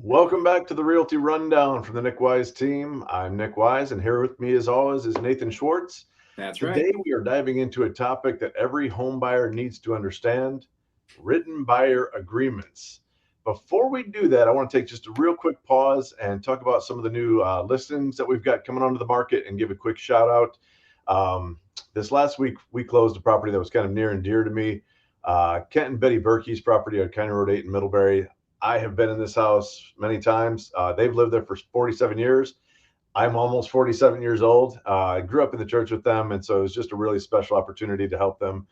Welcome back to the Realty Rundown from the Nic Wyse team. I'm Nic Wyse, and here with me, as always, is Nathan Schwartz. That's right. Today, we are diving into a topic that every home buyer needs to understand: written buyer agreements. Before we do that, I want to take just a real quick pause and talk about some of the new listings that we've got coming onto the market and give a quick shout out. This last week, we closed a property that was kind of near and dear to me. Kent and Betty Berkey's property on County Road 8 in Middlebury. I have been in this house many times. They've lived there for 47 years. I'm almost 47 years old. I grew up in the church with them, and so it was just a really special opportunity to help them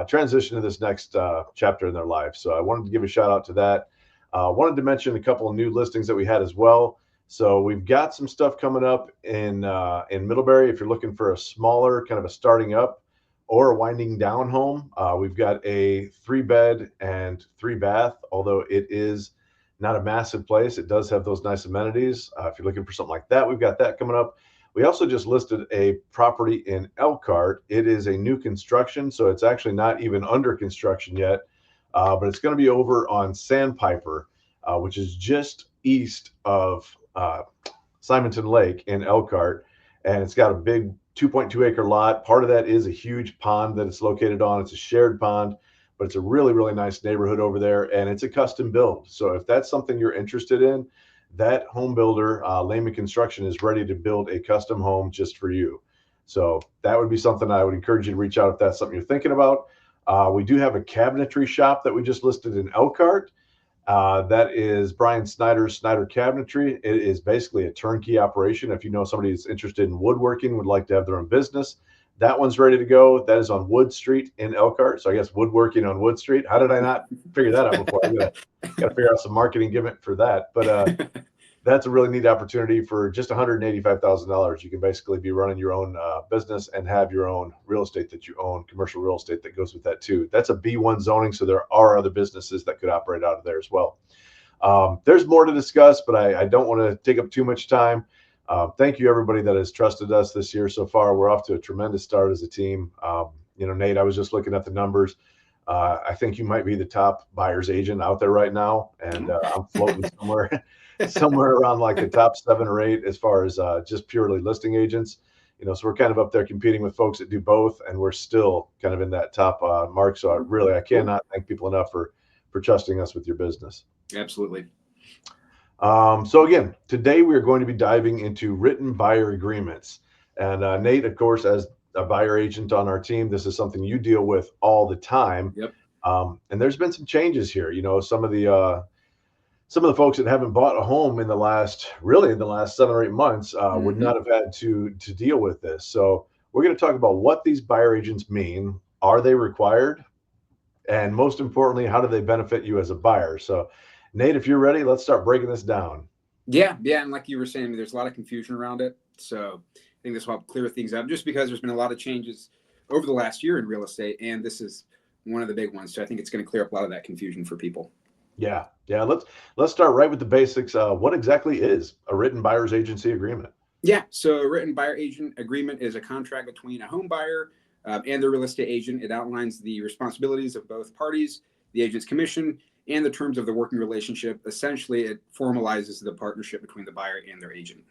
transition to this next chapter in their life. So I wanted to give a shout out to that. Wanted to mention a couple of new listings that we had as well. So we've got some stuff coming up in Middlebury. If you're looking for a smaller, kind of a starting up or a winding down home, we've got a 3-bed and 3-bath. Although it is not a massive place, it does have those nice amenities. If you're looking for something like that, we've got that coming up. We also just listed a property in Elkhart. It is a new construction, so it's actually not even under construction yet, but it's going to be over on Sandpiper, which is just east of Simonton Lake in Elkhart, and it's got a big 2.2-acre lot. Part of that is a huge pond that it's located on. It's a shared pond, but it's a really, really nice neighborhood over there, and it's a custom build. So if that's something you're interested in, that home builder, Lehman Construction, is ready to build a custom home just for you. So that would be something I would encourage you to reach out if that's something you're thinking about. We do have a cabinetry shop that we just listed in Elkhart. That is Brian Snyder's Snyder Cabinetry. It is basically a turnkey operation. If you know somebody who's interested in woodworking, would like to have their own business, that one's ready to go. That is on Wood Street in Elkhart. So I guess woodworking on Wood Street. How did I not figure that out before? I got to figure out some marketing gimmick for that. But that's a really neat opportunity. For just $185,000, you can basically be running your own business and have your own real estate that you own, commercial real estate that goes with that too. That's a B1 zoning, so there are other businesses that could operate out of there as well. There's more to discuss, but I don't want to take up too much time. Thank you, everybody that has trusted us this year so far. We're off to a tremendous start as a team. Nate, I was just looking at the numbers. I think you might be the top buyer's agent out there right now, and I'm floating somewhere around like the top 7 or 8 as far as just purely listing agents. So we're kind of up there competing with folks that do both, and we're still kind of in that top mark. So I cannot thank people enough for trusting us with your business. Absolutely. So again, today we are going to be diving into written buyer agreements. And Nate, of course, as a buyer agent on our team, this is something you deal with all the time. Yep. And there's been some changes here. Some of the folks that haven't bought a home in the last 7 or 8 months would not have had to deal with this. So we're going to talk about what these buyer agents mean. Are they required? And most importantly, how do they benefit you as a buyer? So Nate, if you're ready, let's start breaking this down. Yeah. And like you were saying, there's a lot of confusion around it. So I think this will help clear things up, just because there's been a lot of changes over the last year in real estate, and this is one of the big ones. So I think it's going to clear up a lot of that confusion for people. Yeah. Let's start right with the basics. What exactly is a written buyer's agency agreement? Yeah. So a written buyer agent agreement is a contract between a home buyer and the real estate agent. It outlines the responsibilities of both parties, the agent's commission, and the terms of the working relationship. Essentially, it formalizes the partnership between the buyer and their agent.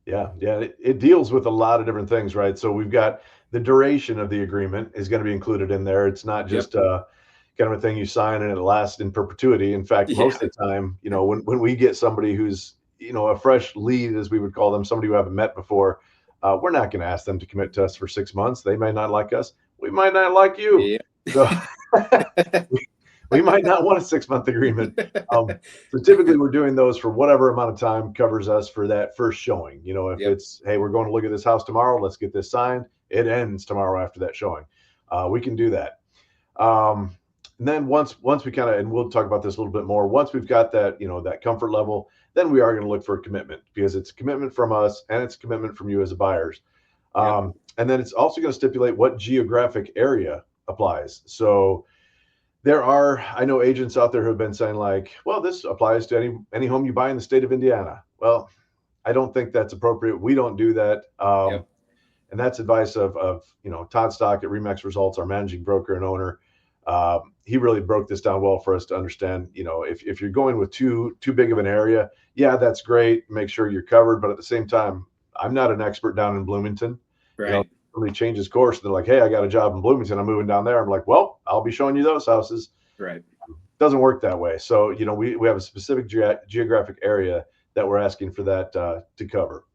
Yeah. It deals with a lot of different things, right? So we've got the duration of the agreement is going to be included in there. It's not just kind of a thing you sign and it lasts in perpetuity. In fact, most of the time, when we get somebody who's, a fresh lead, as we would call them, somebody who haven't met before, we're not going to ask them to commit to us for 6 months. They may not like us. We might not like you. Yeah. So we might not want a 6-month agreement. So typically we're doing those for whatever amount of time covers us for that first showing. If it's, hey, we're going to look at this house tomorrow, let's get this signed. It ends tomorrow after that showing. We can do that. And then once we kind of, and we'll talk about this a little bit more, once we've got that, that comfort level, then we are going to look for a commitment, because it's a commitment from us and it's a commitment from you as a buyers. And then it's also going to stipulate what geographic area applies. So I know agents out there who have been saying like, well, this applies to any home you buy in the state of Indiana. Well, I don't think that's appropriate. We don't do that. And that's advice of Todd Stock at Remax Results, our managing broker and owner. He really broke this down well for us to understand, if you're going with too big of an area, yeah, that's great. Make sure you're covered. But at the same time, I'm not an expert down in Bloomington. Right. Somebody changes course. They're like, hey, I got a job in Bloomington. I'm moving down there. I'm like, well, I'll be showing you those houses. Right. Doesn't work that way. So, we have a specific geographic area that we're asking for that to cover.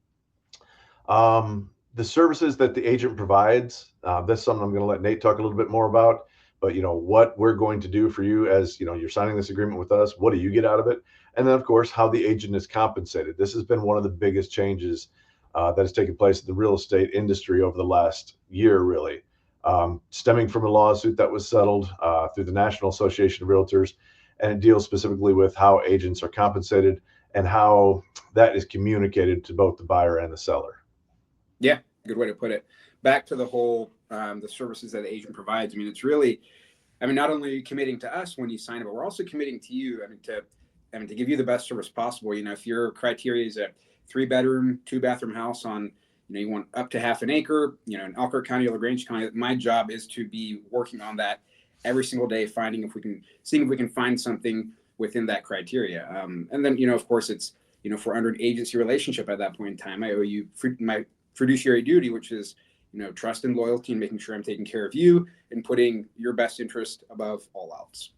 The services that the agent provides, that's something I'm going to let Nate talk a little bit more about. But what we're going to do for you as you're signing this agreement with us, what do you get out of it? And then, of course, how the agent is compensated. This has been one of the biggest changes that has taken place in the real estate industry over the last year, really, stemming from a lawsuit that was settled through the National Association of Realtors, and it deals specifically with how agents are compensated and how that is communicated to both the buyer and the seller. Yeah, good way to put it. Back to the whole the services that the agent provides. I mean, it's really, not only are you committing to us when you sign it, but we're also committing to you. To give you the best service possible. If your criteria is a 3-bedroom, 2-bathroom house on, you want up to half an acre, in Elkhart County or LaGrange County, my job is to be working on that every single day, seeing if we can find something within that criteria. And then, of course, it's, if we're under an agency relationship at that point in time, I owe you my fiduciary duty, which is, trust and loyalty, and making sure I'm taking care of you and putting your best interest above all else.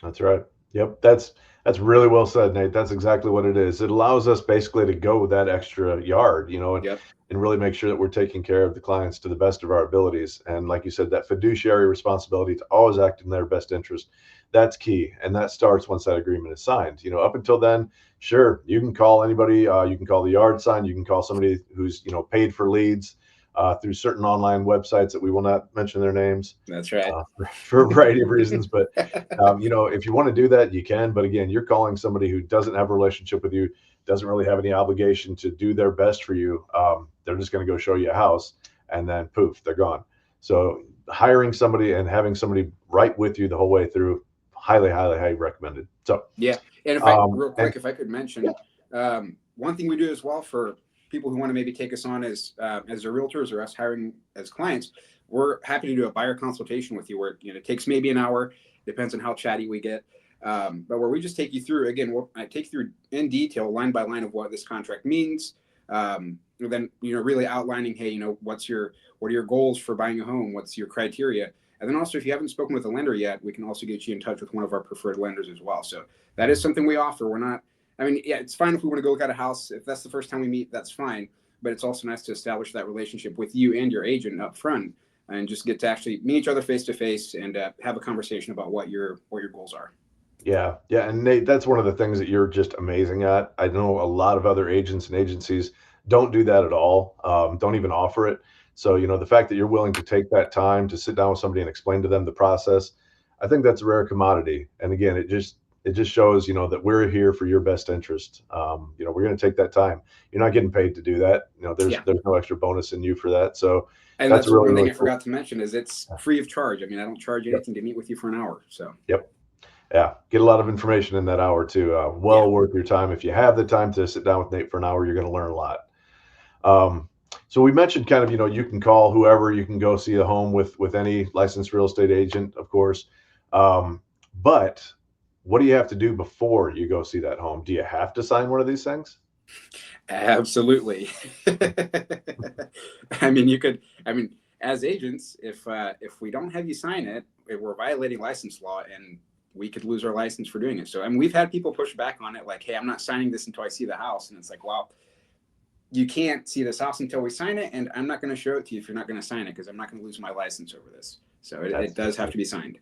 That's right. Yep. That's really well said, Nate. That's exactly what it is. It allows us basically to go that extra yard, Yep. and really make sure that we're taking care of the clients to the best of our abilities. And like you said, that fiduciary responsibility to always act in their best interest, that's key. And that starts once that agreement is signed. Up until then, sure, you can call anybody. You can call the yard sign. You can call somebody who's, paid for leads through certain online websites that we will not mention their names. That's right. For a variety of reasons. But, if you want to do that, you can. But again, you're calling somebody who doesn't have a relationship with you, doesn't really have any obligation to do their best for you. They're just going to go show you a house, and then poof, they're gone. So hiring somebody and having somebody right with you the whole way through, highly, highly, highly recommended. So yeah. And if I could mention, one thing we do as well for people who want to maybe take us on as their realtors or us hiring as clients, we're happy to do a buyer consultation with you where it takes maybe an hour, depends on how chatty we get. But where we just take you through, again, I take you through in detail, line by line, of what this contract means. And then, really outlining, hey, what are your goals for buying a home? What's your criteria? And then also, if you haven't spoken with a lender yet, we can also get you in touch with one of our preferred lenders as well. So that is something we offer. We're not, it's fine if we want to go look at a house. If that's the first time we meet, that's fine. But it's also nice to establish that relationship with you and your agent up front, and just get to actually meet each other face to face and have a conversation about what your goals are. yeah. And Nate, that's one of the things that you're just amazing at. I know a lot of other agents and agencies don't do that at all. Don't even offer it. So, the fact that you're willing to take that time to sit down with somebody and explain to them the process, I think that's a rare commodity. And again, it just shows, that we're here for your best interest. We're going to take that time. You're not getting paid to do that. There's no extra bonus in you for that. So, and that's really, one thing really I forgot to mention is it's free of charge. I don't charge anything to meet with you for an hour. So. Yep. Yeah, get a lot of information in that hour too. Worth your time. If you have the time to sit down with Nate for an hour, you're going to learn a lot. So we mentioned kind of, you can call whoever, you can go see a home with any licensed real estate agent, of course. But what do you have to do before you go see that home? Do you have to sign one of these things? Absolutely. As agents, if we don't have you sign it, we're violating license law, and we could lose our license for doing it. So, we've had people push back on it, like, hey, I'm not signing this until I see the house. And it's like, well, you can't see this house until we sign it, and I'm not going to show it to you if you're not going to sign it, because I'm not going to lose my license over this. So it does have to be signed.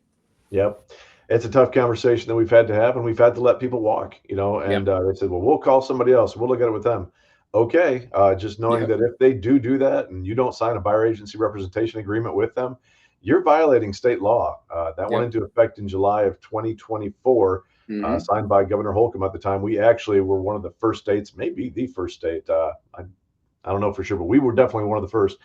Yep. It's a tough conversation that we've had to have, and we've had to let people walk, and they said, well, we'll call somebody else. We'll look at it with them. Okay. Just knowing that if they do that and you don't sign a buyer agency representation agreement with them, you're violating state law. That went into effect in July of 2024, signed by Governor Holcomb at the time. We actually were one of the first states, maybe the first state. I don't know for sure, but we were definitely one of the first.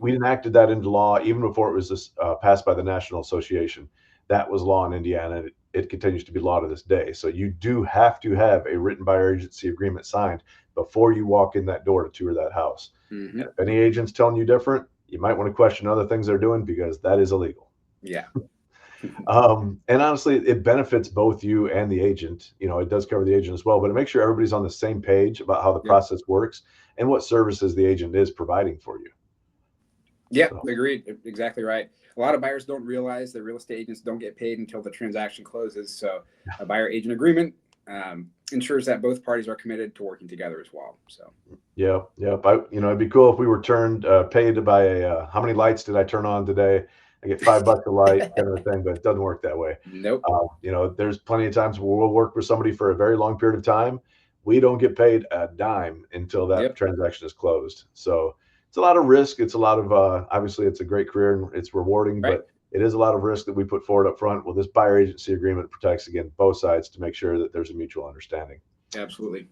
We enacted that into law even before it was passed by the National Association. That was law in Indiana, and it continues to be law to this day. So you do have to have a written buyer agency agreement signed before you walk in that door to tour that house. And if any agent's telling you different, you might want to question other things they're doing, because that is illegal. Yeah. And honestly, it benefits both you and the agent. It does cover the agent as well, but it makes sure everybody's on the same page about how the Yep. process works and what services the agent is providing for you. Yeah, So, agreed. Exactly right. A lot of buyers don't realize that real estate agents don't get paid until the transaction closes. So a buyer agent agreement ensures that both parties are committed to working together as well. So yeah, yeah. It'd be cool if we were paid by how many lights did I turn on today? I get $5 a light, kind of a thing, but it doesn't work that way. nope. There's plenty of times where we'll work with somebody for a very long period of time. We don't get paid a dime until that Yep. transaction is closed. So it's a lot of risk. It's a lot of obviously it's a great career and it's rewarding, Right. but it is a lot of risk that we put forward up front. Well, this buyer agency agreement protects again both sides to make sure that there's a mutual understanding. Absolutely.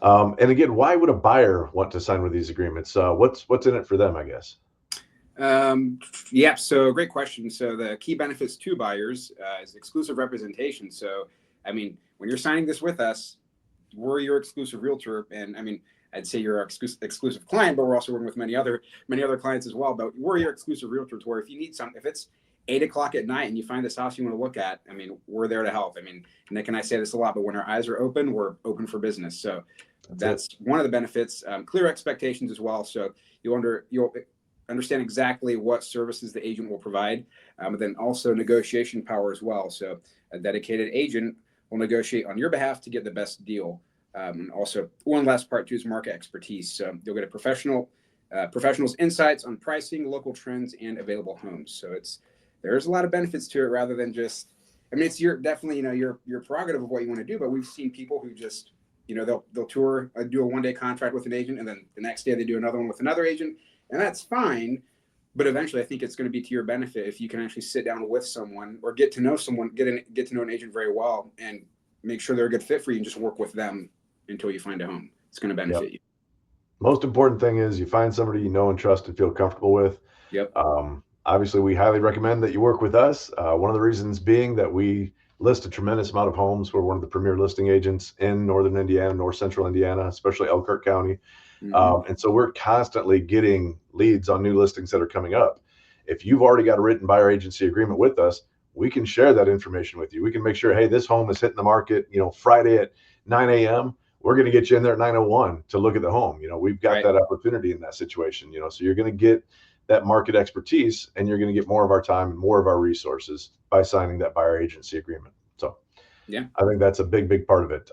And again, why would a buyer want to sign with these agreements? What's in it for them, I guess? Yeah, so great question. So the key benefits to buyers is exclusive representation. So, I mean, when you're signing this with us, we're your exclusive realtor, and I mean, I'd say you're our exclusive client, but we're also working with many other clients as well. But we're your exclusive realtor, to where if you need something, if it's 8 o'clock at night and you find this house you want to look at, I mean, we're there to help. I mean, Nick and I say this a lot, but when our eyes are open, we're open for business. So that's one of the benefits. Clear expectations as well. So you'll understand exactly what services the agent will provide, but then also negotiation power as well. So a dedicated agent will negotiate on your behalf to get the best deal. And also, one last part too is market expertise. So you'll get a professional's insights on pricing, local trends, and available homes. So there's a lot of benefits to it rather than just. I mean, it's definitely your prerogative of what you want to do. But we've seen people who just they'll tour, do a 1 day contract with an agent, and then the next day they do another one with another agent, and that's fine. But eventually, I think it's going to be to your benefit if you can actually sit down with someone or get to know someone, get to know an agent very well, and make sure they're a good fit for you, and just work with them until you find a home. It's going to Yep. benefit you. Most important thing is you find somebody you know and trust and feel comfortable with. Yep. Obviously, we highly recommend that you work with us. One of the reasons being that we list a tremendous amount of homes. We're one of the premier listing agents in northern Indiana, north central Indiana, especially Elkhart County. Mm-hmm. And so we're constantly getting leads on new listings that are coming up. If you've already got a written buyer agency agreement with us, we can share that information with you. We can make sure, hey, this home is hitting the market, Friday at 9 a.m. We're going to get you in there at 9:01 to look at the home. We've got Right. that opportunity in that situation, so you're going to get that market expertise and you're going to get more of our time and more of our resources by signing that buyer agency agreement. So Yeah. I think that's a big, big part of it.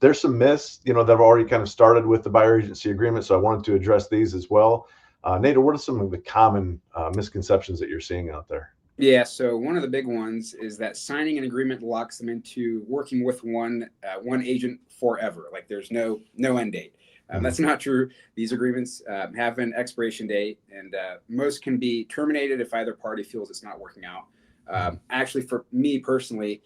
There's some myths, that have already kind of started with the buyer agency agreement. So I wanted to address these as well. Nate, what are some of the common misconceptions that you're seeing out there? Yeah, so one of the big ones is that signing an agreement locks them into working with one agent forever. Like there's no end date. Mhm. That's not true. These agreements have an expiration date, and most can be terminated if either party feels it's not working out. Actually, for me personally,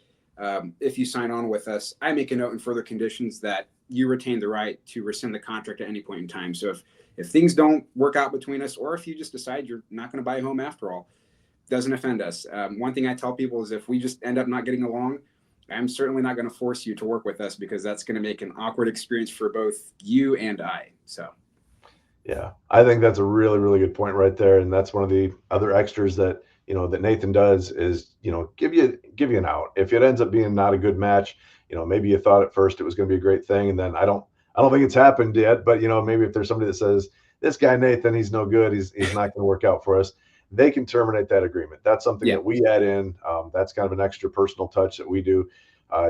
if you sign on with us, I make a note in further conditions that you retain the right to rescind the contract at any point in time. So if things don't work out between us, or if you just decide you're not going to buy a home after all, doesn't offend us. One thing I tell people is if we just end up not getting along, I'm certainly not going to force you to work with us, because that's going to make an awkward experience for both you and I. So, Yeah, I think that's a really, really good point right there. And that's one of the other extras that, that Nathan does is, give you an out. If it ends up being not a good match, maybe you thought at first it was going to be a great thing. And then I don't think it's happened yet, but maybe if there's somebody that says this guy, Nathan, he's no good. He's not going to work out for us. They can terminate that agreement. That's something yeah, that we add in. That's kind of an extra personal touch that we do.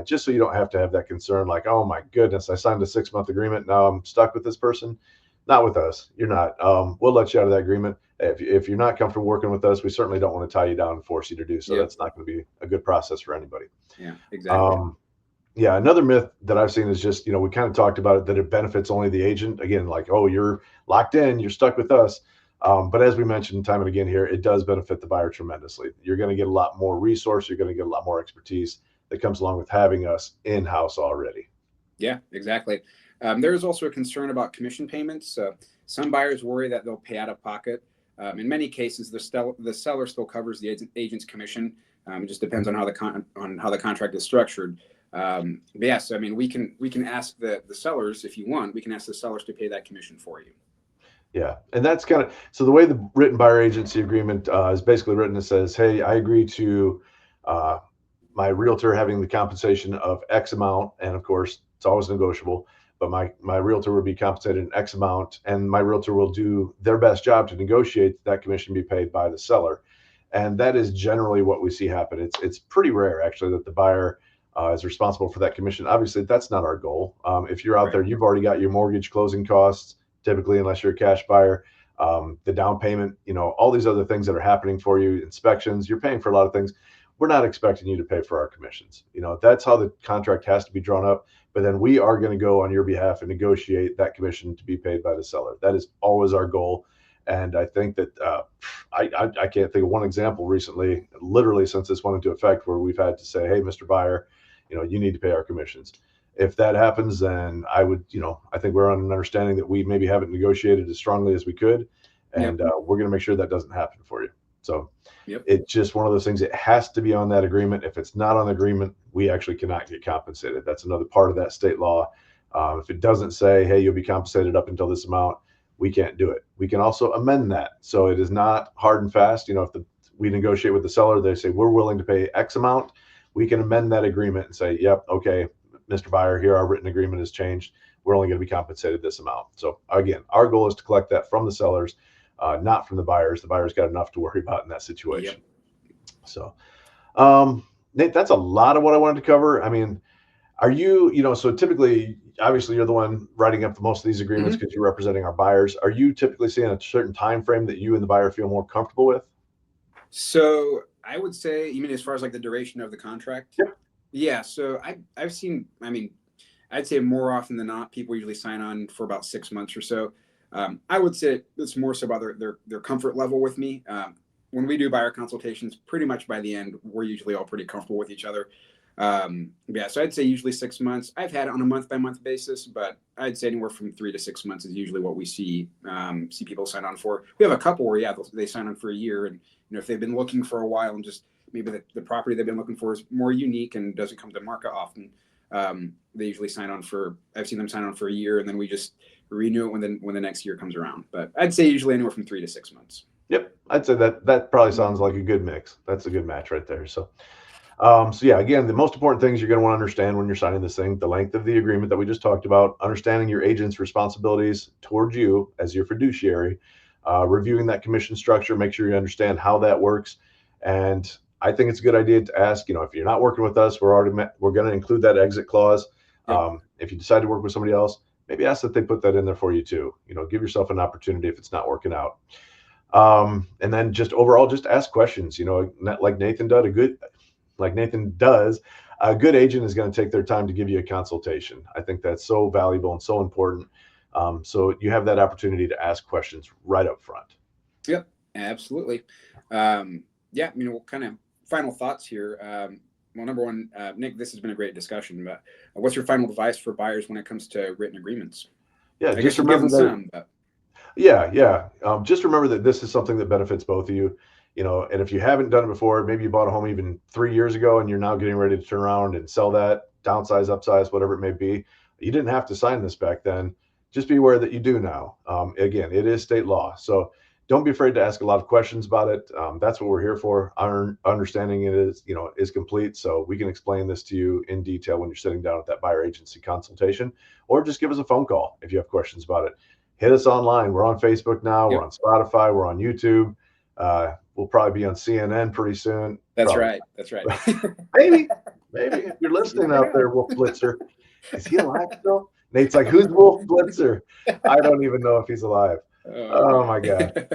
Just so you don't have to have that concern like, oh my goodness, I signed a 6-month agreement. Now I'm stuck with this person. Not with us. You're not. We'll let you out of that agreement. If you're not comfortable working with us, we certainly don't want to tie you down and force you to do so. yep, That's not going to be a good process for anybody. yeah, exactly. Um, yeah, another myth that I've seen is just, we kind of talked about it, that it benefits only the agent. Again, like, oh, you're locked in, you're stuck with us. But as we mentioned time and again here, it does benefit the buyer tremendously. You're going to get a lot more resource. You're going to get a lot more expertise that comes along with having us in-house already. Yeah, exactly. There is also a concern about commission payments. Some buyers worry that they'll pay out of pocket. In many cases, the seller still covers the agent's commission. It just depends on how the contract is structured. But yeah, so I mean, we can ask the sellers, if you want. We can ask the sellers to pay that commission for you. Yeah, and that's so the way the written buyer agency agreement is basically written. It says, "Hey, I agree to my realtor having the compensation of X amount, and of course it's always negotiable, but my realtor would be compensated an X amount, and my realtor will do their best job to negotiate that commission be paid by the seller. And that is generally what we see happen. It's pretty rare actually that the buyer is responsible for that commission. Obviously, that's not our goal. If you're out there, you've already got your mortgage closing costs, typically, unless you're a cash buyer, the down payment, all these other things that are happening for you, inspections, you're paying for a lot of things. We're not expecting you to pay for our commissions. That's how the contract has to be drawn up. But then we are going to go on your behalf and negotiate that commission to be paid by the seller. That is always our goal. And I think that I can't think of one example recently, literally since this went into effect, where we've had to say, hey, Mr. Buyer, you need to pay our commissions. If that happens, then I would, I think we're on an understanding that we maybe haven't negotiated as strongly as we could. And we're going to make sure that doesn't happen for you. So it's just one of those things. It has to be on that agreement. If it's not on the agreement, we actually cannot get compensated. That's another part of that state law. If it doesn't say, hey, you'll be compensated up until this amount, we can't do it. We can also amend that. So it is not hard and fast. If we negotiate with the seller, they say, we're willing to pay X amount, we can amend that agreement and say, yep, okay, Mr. Buyer, here our written agreement has changed. We're only going to be compensated this amount. So again, our goal is to collect that from the sellers, not from the buyers. The buyers got enough to worry about in that situation. So, Nate, that's a lot of what I wanted to cover. I mean, are you, so typically, obviously you're the one writing up most of these agreements because you're representing our buyers. Are you typically seeing a certain time frame that you and the buyer feel more comfortable with? So I would say, you mean as far as like the duration of the contract? Yep. Yeah. So I've seen, I'd say more often than not, people usually sign on for about 6 months or so. I would say it's more so about their comfort level with me. When we do buyer consultations, pretty much by the end, we're usually all pretty comfortable with each other. So I'd say usually 6 months. I've had it on a month-by-month basis, but I'd say anywhere from 3 to 6 months is usually what we see people sign on for. We have a couple where they sign on for a year, and if they've been looking for a while and just maybe the property they've been looking for is more unique and doesn't come to market often, they usually sign on for. I've seen them sign on for a year, and then we just renew it when the next year comes around. But I'd say usually anywhere from 3 to 6 months. Yep, I'd say that probably sounds like a good mix. That's a good match right there. So yeah, again, the most important things you're going to want to understand when you're signing this thing, the length of the agreement that we just talked about, understanding your agent's responsibilities towards you as your fiduciary, reviewing that commission structure, make sure you understand how that works. And I think it's a good idea to ask, if you're not working with us, we're going to include that exit clause. If you decide to work with somebody else, maybe ask that they put that in there for you too. Give yourself an opportunity if it's not working out. And then just overall, just ask questions, like Nathan does, a good agent is going to take their time to give you a consultation. I think that's so valuable and so important. So you have that opportunity to ask questions right up front. Yep, absolutely. We'll kind of final thoughts here. Well, number one, Nick, this has been a great discussion, but what's your final advice for buyers when it comes to written agreements? Yeah, just remember that. Just remember that this is something that benefits both of you. And if you haven't done it before, maybe you bought a home even 3 years ago and you're now getting ready to turn around and sell that, downsize, upsize, whatever it may be. You didn't have to sign this back then. Just be aware that you do now. Again, it is state law. So don't be afraid to ask a lot of questions about it. That's what we're here for. Our understanding is complete. So we can explain this to you in detail when you're sitting down at that buyer agency consultation, or just give us a phone call if you have questions about it. Hit us online. We're on Facebook now. We're on Spotify. We're on YouTube. We'll probably be on CNN pretty soon. That's probably. right. Maybe if you're listening out there, Wolf Blitzer. Is he alive still? Nate's like, who's Wolf Blitzer? I don't even know if he's alive. Oh my God.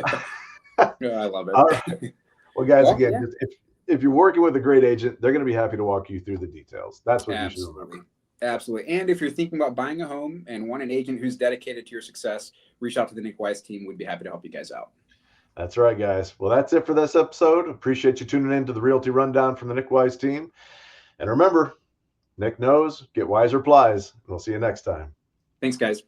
I love it. All right. Well, guys, if you're working with a great agent, they're going to be happy to walk you through the details. That's what you should remember. Absolutely. And if you're thinking about buying a home and want an agent who's dedicated to your success, reach out to the Nic Wyse team. We'd be happy to help you guys out. That's right, guys. Well, that's it for this episode. Appreciate you tuning in to the Realty Rundown from the Nic Wyse team. And remember, Nick knows, get wise replies. We'll see you next time. Thanks, guys.